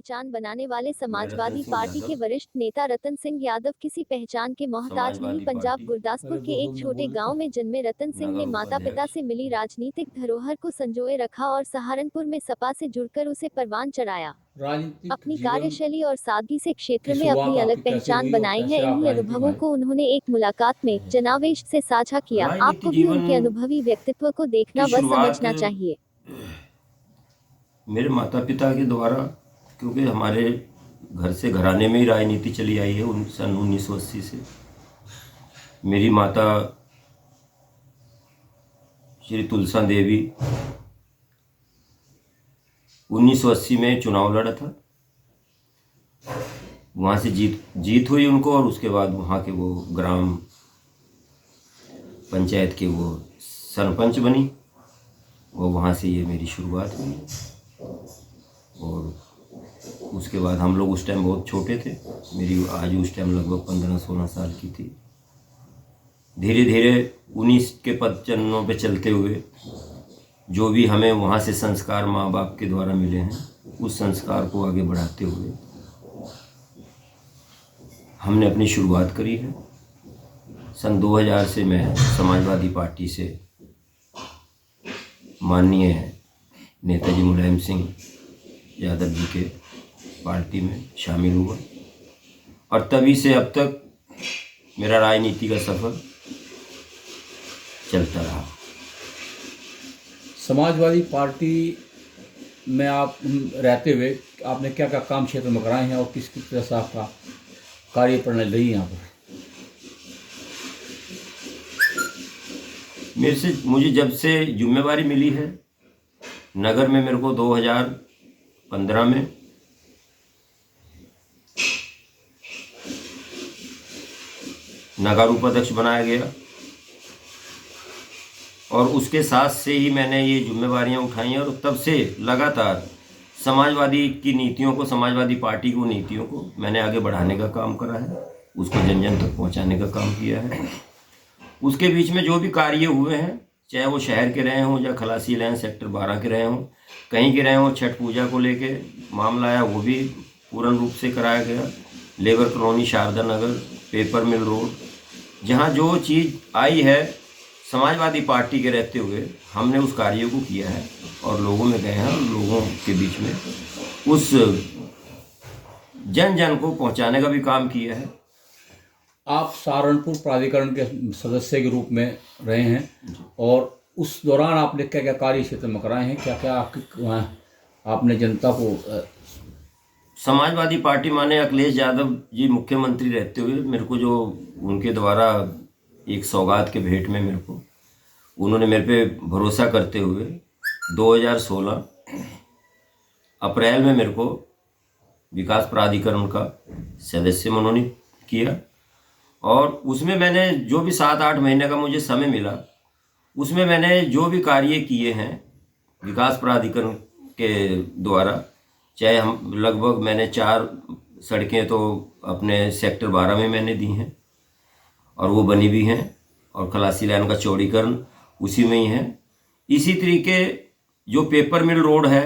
पहचान बनाने वाले समाजवादी रतन सिंह पार्टी के यादव वरिष्ठ नेता रतन सिंह यादव किसी पहचान के मोहताज नहीं। समाजवादी पंजाब पार्टी गुरदासपुर के एक छोटे गांव में जन्मे रतन सिंह ने नगर माता पिता उपाध्यक्ष से मिली राजनीतिक धरोहर को संजोए रखा और सहारनपुर में सपा से जुड़कर उसे परवान चढ़ाया। राजनीतिक अपनी जीवन कार्यशैली और सादगी से क्षेत्र की में अपनी शुरुआत अलग आपकी कैसे पहचान हुई और बनाई है। कैसे आप इन्हीं राजनीति में अनुभवों आए? को उन्होंने एक मुलाकात में जनावेश से साझा किया। राजनीति आपको भी जीवन उनके अनुभवी व्यक्तित्व को देखना की व शुरुआत समझना चाहिए। मेरे माता पिता के द्वारा, क्योंकि हमारे घर से घराने में ही राजनीति चली आई है सन 1980 से। मेरी माता श्री तुलसा देवी 1980 में चुनाव लड़ा था, वहाँ से जीत हुई उनको, और उसके बाद वहाँ के वो ग्राम पंचायत के वो सरपंच बनी, और वहाँ से ये मेरी शुरुआत हुई। और उसके बाद हम लोग उस टाइम बहुत छोटे थे, मेरी आज उस टाइम लगभग 15-16 साल की थी। धीरे धीरे 19 के पद चरणों पे चलते हुए जो भी हमें वहाँ से संस्कार माँ बाप के द्वारा मिले हैं, उस संस्कार को आगे बढ़ाते हुए हमने अपनी शुरुआत करी है। सन 2000 से मैं समाजवादी पार्टी से माननीय नेताजी मुलायम सिंह यादव जी के पार्टी में शामिल हुआ, और तभी से अब तक मेरा राजनीति का सफ़र चलता रहा। समाजवादी पार्टी में आप रहते हुए आपने क्या क्या काम क्षेत्र में कराए हैं और किस किस तरह से आपका कार्य प्रणाली रही यहाँ पर? मुझे जब से जिम्मेवारी मिली है नगर में, मेरे को 2015 में नगर उपाध्यक्ष बनाया गया, और उसके साथ से ही मैंने ये जिम्मेवारियां उठाई हैं, और तब से लगातार समाजवादी की नीतियों को, समाजवादी पार्टी की नीतियों को मैंने आगे बढ़ाने का काम करा है, उसको जन जन तक पहुंचाने का काम किया है। उसके बीच में जो भी कार्य हुए हैं, चाहे वो शहर के रहे हों या खलासी लैन सेक्टर 12 के रहे हों, कहीं के रहे हों, छठ पूजा को लेके मामला आया वो भी पूर्ण रूप से कराया गया। लेबर कॉलोनी शारदा नगर, पेपर मिल रोड, जहाँ जो चीज़ आई है समाजवादी पार्टी के रहते हुए हमने उस कार्य को किया है, और लोगों में गए हैं, और लोगों के बीच में उस जन जन को पहुंचाने का भी काम किया है। आप सहारनपुर प्राधिकरण के सदस्य के रूप में रहे हैं, और उस दौरान आपने क्या क्या कार्य क्षेत्र में कराए हैं, क्या क्या आपने जनता को? समाजवादी पार्टी माने अखिलेश यादव जी मुख्यमंत्री रहते हुए मेरे को जो उनके द्वारा एक सौगात के भेंट में उन्होंने मेरे पे भरोसा करते हुए 2016 अप्रैल में मेरे को विकास प्राधिकरण का सदस्य मनोनीत किया, और उसमें मैंने जो भी 7-8 महीने का मुझे समय मिला, उसमें मैंने जो भी कार्य किए हैं विकास प्राधिकरण के द्वारा, चाहे हम लगभग मैंने 4 सड़कें तो अपने सेक्टर 12 में मैंने दी हैं, और वो बनी भी हैं, और खलासी लाइन का चौड़ीकरण उसी में ही है। इसी तरीके जो पेपर मिल रोड है,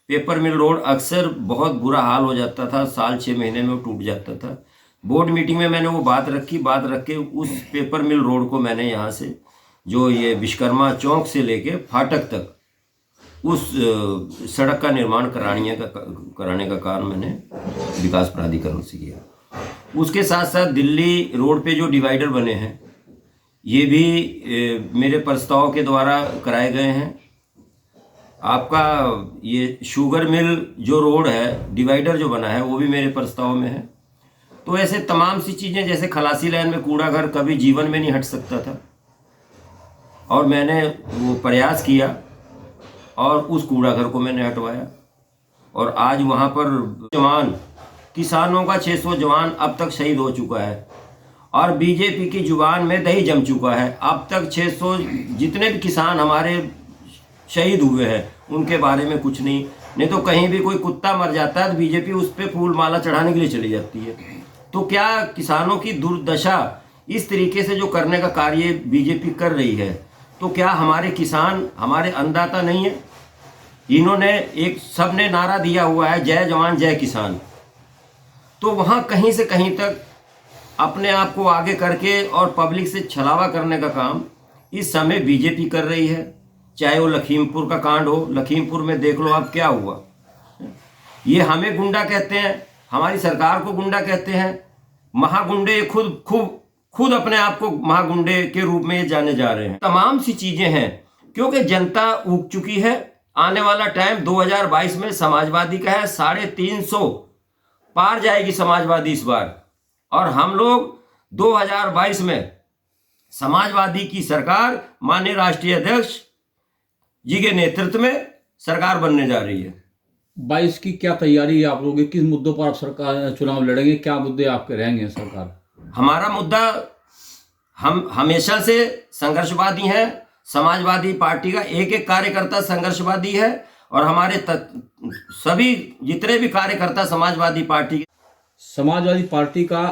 पेपर मिल रोड अक्सर बहुत बुरा हाल हो जाता था, साल 6 महीने में वो टूट जाता था। बोर्ड मीटिंग में मैंने वो बात रख के उस पेपर मिल रोड को मैंने यहाँ से जो ये विश्वकर्मा चौक से लेके फाटक तक उस सड़क का निर्माण कराने का काम मैंने विकास प्राधिकरण से किया। उसके साथ साथ दिल्ली रोड पे जो डिवाइडर बने हैं, ये भी मेरे प्रस्ताव के द्वारा कराए गए हैं। आपका ये शुगर मिल जो रोड है, डिवाइडर जो बना है, वो भी मेरे प्रस्ताव में है। तो ऐसे तमाम सी चीज़ें, जैसे खलासी लाइन में कूड़ा घर कभी जीवन में नहीं हट सकता था, और मैंने वो प्रयास किया और उस कूड़ा घर को मैंने हटवाया, और आज वहाँ पर जवान किसानों का 600 जवान अब तक शहीद हो चुका है, और बीजेपी की जुबान में दही जम चुका है। अब तक 600 जितने भी किसान हमारे शहीद हुए हैं उनके बारे में कुछ नहीं तो कहीं भी कोई कुत्ता मर जाता है तो बीजेपी उस पर फूल माला चढ़ाने के लिए चली जाती है। तो क्या किसानों की दुर्दशा इस तरीके से जो करने का कार्य बीजेपी कर रही है, तो क्या हमारे किसान, हमारे अन्नदाता नहीं है? इन्होंने एक सबने नारा दिया हुआ है, जय जवान जय किसान। तो वहाँ कहीं से कहीं तक अपने आप को आगे करके और पब्लिक से छलावा करने का काम इस समय बीजेपी कर रही है। चाहे वो लखीमपुर का कांड हो, लखीमपुर में देख लो अब क्या हुआ। ये हमें गुंडा कहते हैं, हमारी सरकार को गुंडा कहते हैं। महागुंडे खुद अपने आप को महागुंडे के रूप में जाने जा रहे हैं। तमाम सी चीजें हैं, क्योंकि जनता ऊब चुकी है। आने वाला टाइम 2022 में समाजवादी का है, 350 पार जाएगी समाजवादी इस बार। और हम लोग 2022 में समाजवादी की सरकार माननीय राष्ट्रीय अध्यक्ष जी के नेतृत्व में सरकार बनने जा रही है। 22 की क्या तैयारी है आप लोगों की? किस मुद्दों पर आप सरकार चुनाव लड़ेंगे? क्या मुद्दे आपके रहेंगे सरकार? हमारा मुद्दा, हम हमेशा से संघर्षवादी हैं। समाजवादी पार्टी का एक एक कार्यकर्ता संघर्षवादी है और हमारे सभी जितने भी कार्यकर्ता समाजवादी पार्टी का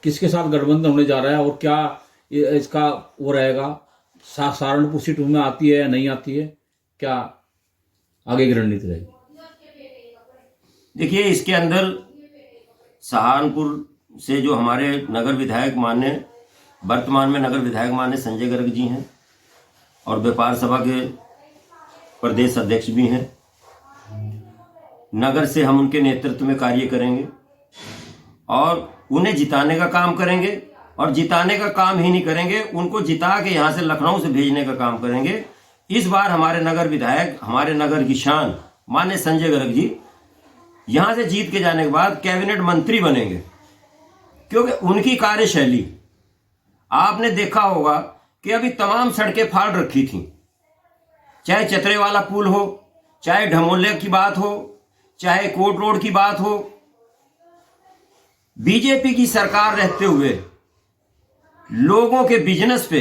किसके साथ गठबंधन होने जा रहा है और क्या इसका वो रहेगा? सहारनपुर सीट में आती है या नहीं आती है? क्या आगे की रणनीति रहेगी? देखिए, इसके अंदर सहारनपुर से जो हमारे नगर विधायक वर्तमान में नगर विधायक माननीय संजय गर्ग जी हैं और व्यापार सभा के प्रदेश अध्यक्ष भी हैं। नगर से हम उनके नेतृत्व में कार्य करेंगे और उन्हें जिताने का काम करेंगे। और जिताने का काम ही नहीं करेंगे, उनको जिता के यहाँ से लखनऊ से भेजने का काम करेंगे। इस बार हमारे नगर विधायक, हमारे नगर की शान माननीय संजय गर्ग जी यहाँ से जीत के जाने के बाद कैबिनेट मंत्री बनेंगे, क्योंकि उनकी कार्यशैली आपने देखा होगा कि अभी तमाम सड़कें फाड़ रखी थी। चाहे चतरे वाला पुल हो, चाहे ढमोले की बात हो, चाहे कोट रोड की बात हो। बीजेपी की सरकार रहते हुए लोगों के बिजनेस पे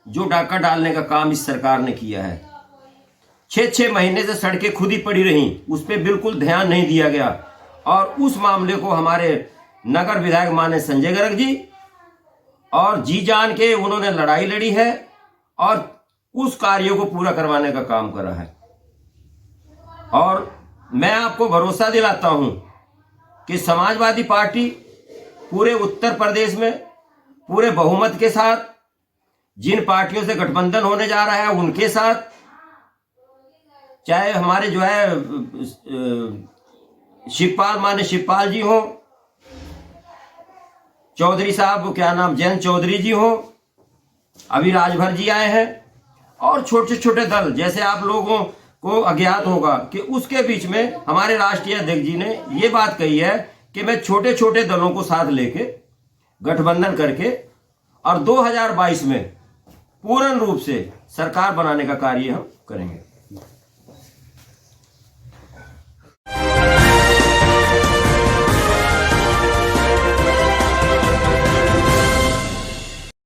जो डाका डालने का काम इस सरकार ने किया है। 6 महीने से सड़कें खुद ही पड़ी रहीं, उस पर बिल्कुल ध्यान नहीं दिया गया। और उस मामले को हमारे नगर विधायक माननीय संजय गर्ग जी और जी जान के उन्होंने लड़ाई लड़ी है और उस कार्यों को पूरा करवाने का काम करा है। और मैं आपको भरोसा दिलाता हूं कि समाजवादी पार्टी पूरे उत्तर प्रदेश में पूरे बहुमत के साथ, जिन पार्टियों से गठबंधन होने जा रहा है उनके साथ, चाहे हमारे जो है माननीय शिवपाल जी हो, चौधरी साहब क्या नाम जयंत चौधरी जी हो, अभी राजभर जी आए हैं, और छोटे छोटे दल जैसे आप लोगों को अज्ञात होगा कि उसके बीच में हमारे राष्ट्रीय अध्यक्ष जी ने ये बात कही है कि मैं छोटे छोटे दलों को साथ लेके गठबंधन करके और 2022 में पूर्ण रूप से सरकार बनाने का कार्य हम करेंगे।